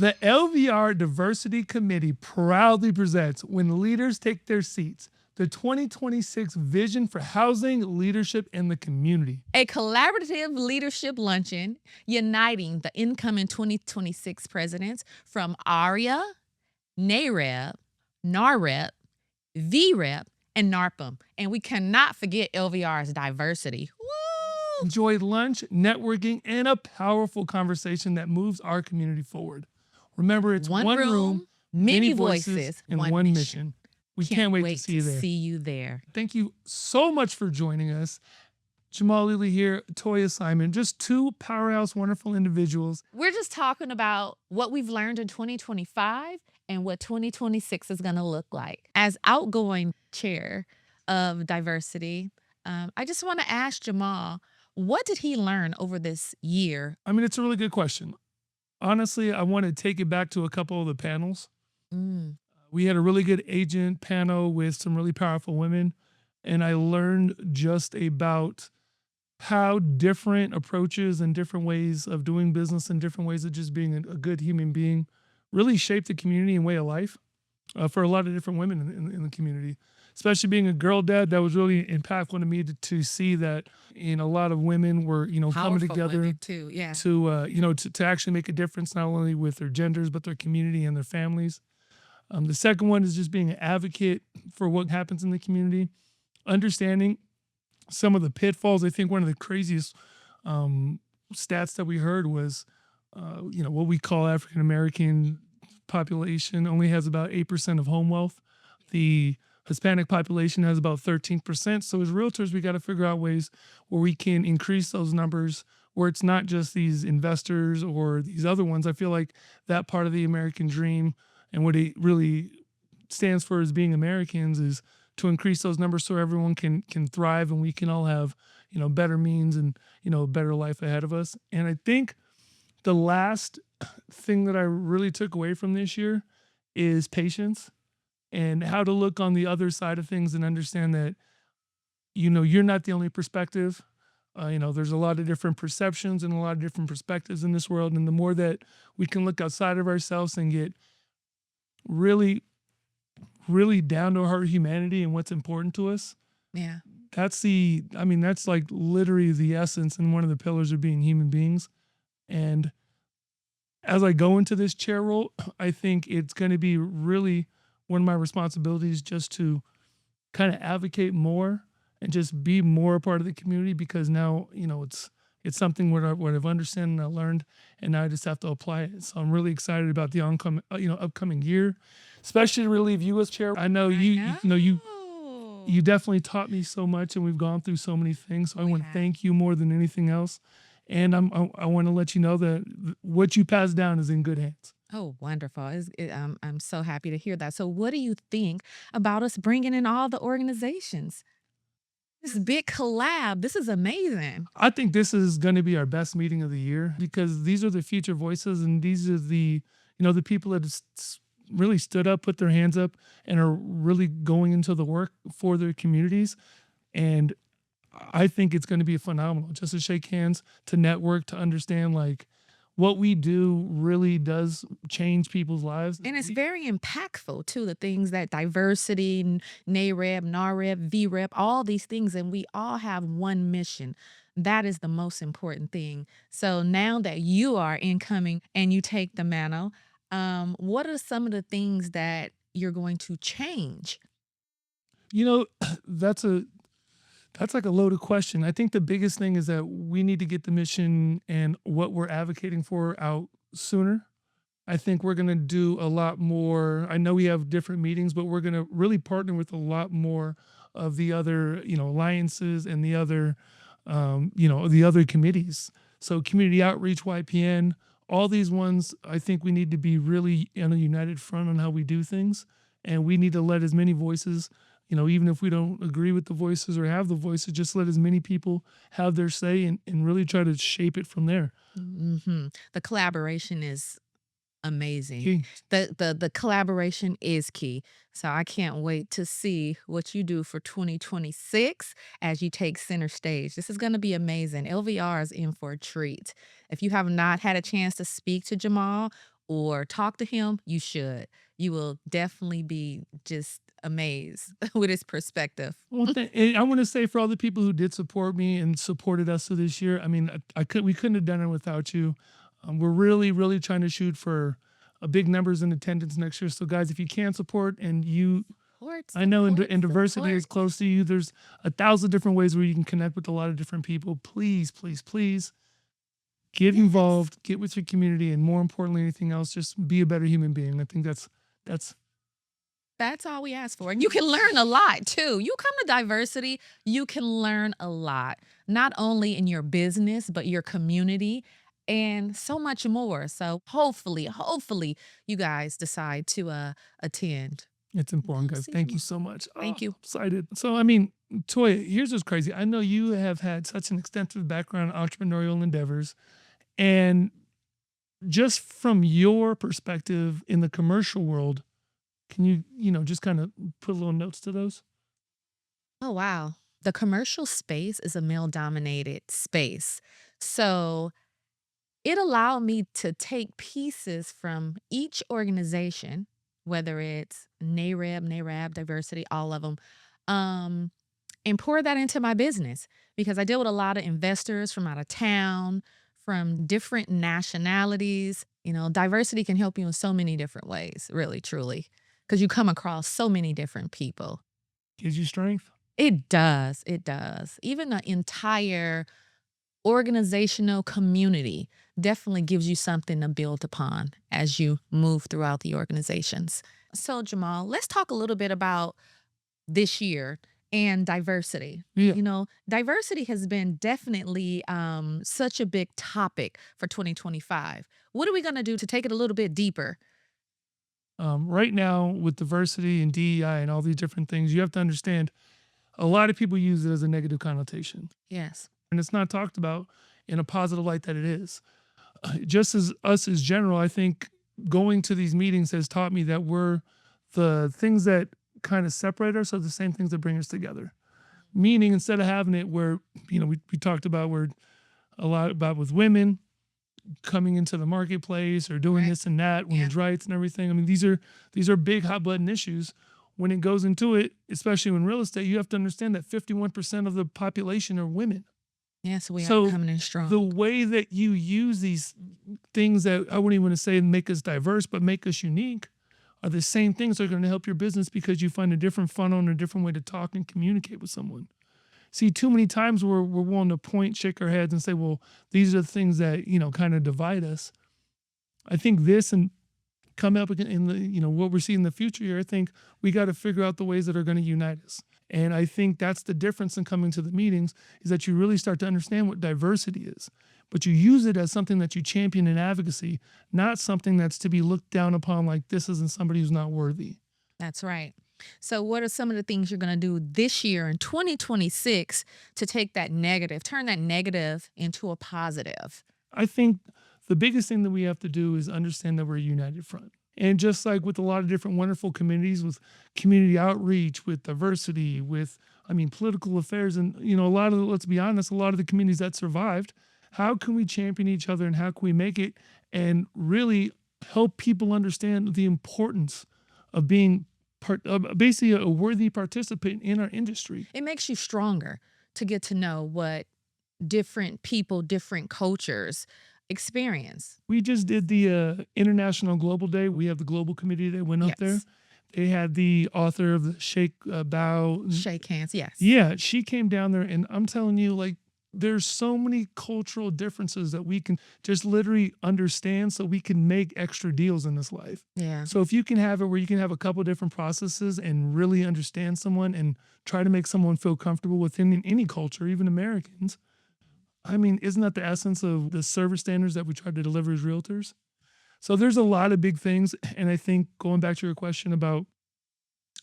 The LVR Diversity Committee proudly presents When Leaders Take Their Seats, the 2026 Vision for Housing, Leadership, and the Community. A collaborative leadership luncheon uniting the incoming 2026 presidents from ARIA, NAREB, NAREP, VREP, and NARPM. And we cannot forget LVR's diversity. Woo! Enjoy lunch, networking, and a powerful conversation that moves our community forward. Remember, it's one room, many voices, and one mission. We can't wait to see you there. See you there. Thank you so much for joining us. Jamaal Ealey here, Toya Simon, just two powerhouse, wonderful individuals. We're just talking about what we've learned in 2025 and what 2026 is going to look like. As outgoing chair of diversity, I just want to ask Jamaal, what did he learn over this year? I mean, it's a really good question. Honestly, I want to take it back to a couple of the panels. We had a really good agent panel with some really powerful women, and I learned just about how different approaches and different ways of doing business and different ways of just being a good human being really shape the community and way of life for a lot of different women in the community. Especially being a girl dad, that was really impactful to me to see that a lot of women were coming together too, yeah. to actually make a difference not only with their genders but their community and their families. The second one is just being an advocate for what happens in the community, understanding some of the pitfalls. I think one of the craziest stats that we heard was, what we call African American population only has about 8% of home wealth. The Hispanic population has about 13%. So as realtors, we got to figure out ways where we can increase those numbers, where it's not just these investors or these other ones. I feel like that part of the American dream and what it really stands for as being Americans is to increase those numbers so everyone can thrive and we can all have, better means and, a better life ahead of us. And I think the last thing that I really took away from this year is patience and how to look on the other side of things and understand that, you're not the only perspective. There's a lot of different perceptions and a lot of different perspectives in this world. And the more that we can look outside of ourselves and get really, really down to our humanity and what's important to us. Yeah. That's like literally the essence and one of the pillars of being human beings. And as I go into this chair role, I think it's going to be really one of my responsibilities just to kind of advocate more and just be more a part of the community, because now, it's something what I've understood and I learned, and now I just have to apply it. So I'm really excited about the upcoming year, especially to relieve you as chair. I know you definitely taught me so much, and we've gone through so many things. So I want to thank you more than anything else. And I want to let you know that what you pass down is in good hands. Oh, wonderful. I'm so happy to hear that. So what do you think about us bringing in all the organizations? This big collab, this is amazing. I think this is going to be our best meeting of the year, because these are the future voices, and these are the people that really stood up, put their hands up, and are really going into the work for their communities. And I think it's going to be phenomenal just to shake hands, to network, to understand what we do really does change people's lives. And it's very impactful too, the things that diversity, NAREB, NAREP, VREP, all these things, and we all have one mission. That is the most important thing. So now that you are incoming and you take the mantle, what are some of the things that you're going to change? That's like a loaded question. I think the biggest thing is that we need to get the mission and what we're advocating for out sooner. I think we're going to do a lot more. I know we have different meetings, but we're going to really partner with a lot more of the other, alliances and the other, the other committees. So community outreach, YPN, all these ones, I think we need to be really on a united front on how we do things. And we need to let as many voices, even if we don't agree with the voices or have the voices, just let as many people have their say and really try to shape it from there. The collaboration is amazing. Key. The collaboration is key. So I can't wait to see what you do for 2026 as you take center stage. This is going to be amazing. LVR is in for a treat. If you have not had a chance to speak to Jamaal or talk to him, you should. You will definitely be just amazed with his perspective. Well, and I want to say for all the people who did support me and supported us through this year, I mean, we couldn't have done it without you. We're really trying to shoot for big numbers in attendance next year. So, guys, if you can support and you, Support, I know, support, and diversity is support. close to you. There's 1,000 different ways where you can connect with a lot of different people. Please get Yes. involved, get with your community, and more importantly, anything else, just be a better human being. I think that's That's all we ask for. And you can learn a lot too. You come to diversity, you can learn a lot, not only in your business, but your community and so much more. So hopefully you guys decide to attend. it's important, We'll guys. see Thank you Jamal. so much. Oh, Thank I'm you. excited. So, I mean, Toya, here's what's crazy. I know you have had such an extensive background in entrepreneurial endeavors, and just from your perspective in the commercial world, can you, just kind of put little notes to those? Oh, wow. The commercial space is a male dominated space. So it allowed me to take pieces from each organization, whether it's NAREB, diversity, all of them, um, and pour that into my business because I deal with a lot of investors from out of town, from different nationalities. Diversity can help you in so many different ways, really, truly, because you come across so many different people. Gives you strength? It does. It does. Even the entire organizational community definitely gives you something to build upon as you move throughout the organizations. So, Jamal, let's talk a little bit about this year and diversity. Yeah. Diversity has been definitely such a big topic for 2025. What are we going to do to take it a little bit deeper? Right now, with diversity and DEI and all these different things, you have to understand a lot of people use it as a negative connotation, Yes. and it's not talked about in a positive light that it is. Just as us as general, I think going to these meetings has taught me that we're the things that kind of separate us are the same things that bring us together. Meaning, instead of having it where, we talked about where a lot about with women coming into the marketplace or doing Right. this and that, Yeah. women's rights and everything. I mean, these are big hot button issues. When it goes into it, especially in real estate, you have to understand that 51% of the population are women. Yes, we are So coming in the strong. way that you use these things that I wouldn't even want to say make us diverse, but make us unique, are the same things that are going to help your business because you find a different funnel and a different way to talk and communicate with someone. See, too many times we're willing to point, shake our heads, and say, "Well, these are the things that kind of divide us." I think this and come up in the what we're seeing in the future here. I think we got to figure out the ways that are going to unite us. And I think that's the difference in coming to the meetings is that you really start to understand what diversity is, but you use it as something that you champion in advocacy, not something that's to be looked down upon like this isn't somebody who's not worthy. That's right. So, what are some of the things you're going to do this year in 2026 to take that negative, turn that negative into a positive? I think the biggest thing that we have to do is understand that we're a united front. And just like with a lot of different wonderful communities, with community outreach, with diversity, with, I mean, political affairs, and, a lot of, let's be honest, a lot of the communities that survived, how can we champion each other and how can we make it and really help people understand the importance of being basically a worthy participant in our industry? It makes you stronger to get to know what different people, different cultures experience. We just did the International Global Day. We have the Global Committee that went up there. Yes. They had the author of the Shake Bow. Shake hands. Yes. Yeah, she came down there, and I'm telling you, like, there's so many cultural differences that we can just literally understand so we can make extra deals in this life. Yeah. So if you can have it where you can have a couple different processes and really understand someone and try to make someone feel comfortable within any culture, even Americans, I mean, isn't that the essence of the service standards that we try to deliver as realtors? So there's a lot of big things. And I think going back to your question about,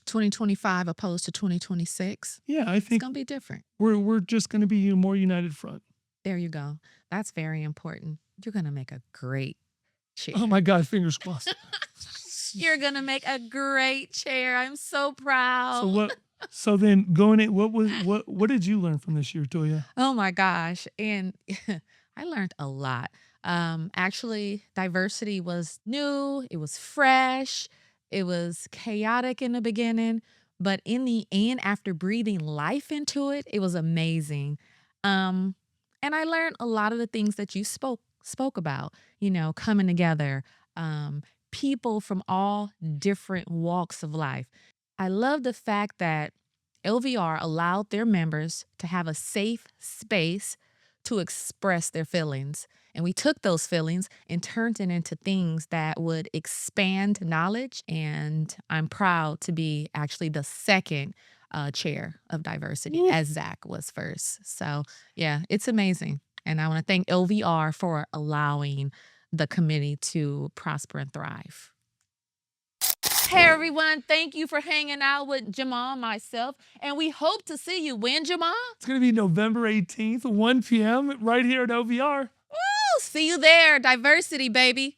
2025 opposed to 2026. yeah, I It's think going to be different. we're just going to be a more united front. There you go. That's very important. You're going to make a great chair. Oh my God, fingers crossed. You're going to make a great chair. I'm so proud. So what? So then going in, what did you learn from this year, Toya? Oh my gosh. And I learned a lot. Actually, diversity was new, it was fresh, it was chaotic in the beginning, but in the end, after breathing life into it, it was amazing. Um, and I learned a lot of the things that you spoke about, coming together, um, people from all different walks of life. I love the fact that LVR allowed their members to have a safe space to express their feelings. And we took those feelings and turned it into things that would expand knowledge. And I'm proud to be actually the second chair of diversity, Woo. as Zach was first. So, yeah, it's amazing. And I want to thank LVR for allowing the committee to prosper and thrive. Hey everyone, thank you for hanging out with Jamaal and myself, and we hope to see you when, Jamaal? It's going to be November 18th, 1 p.m. right here at OVR. Woo! See you there, diversity, baby.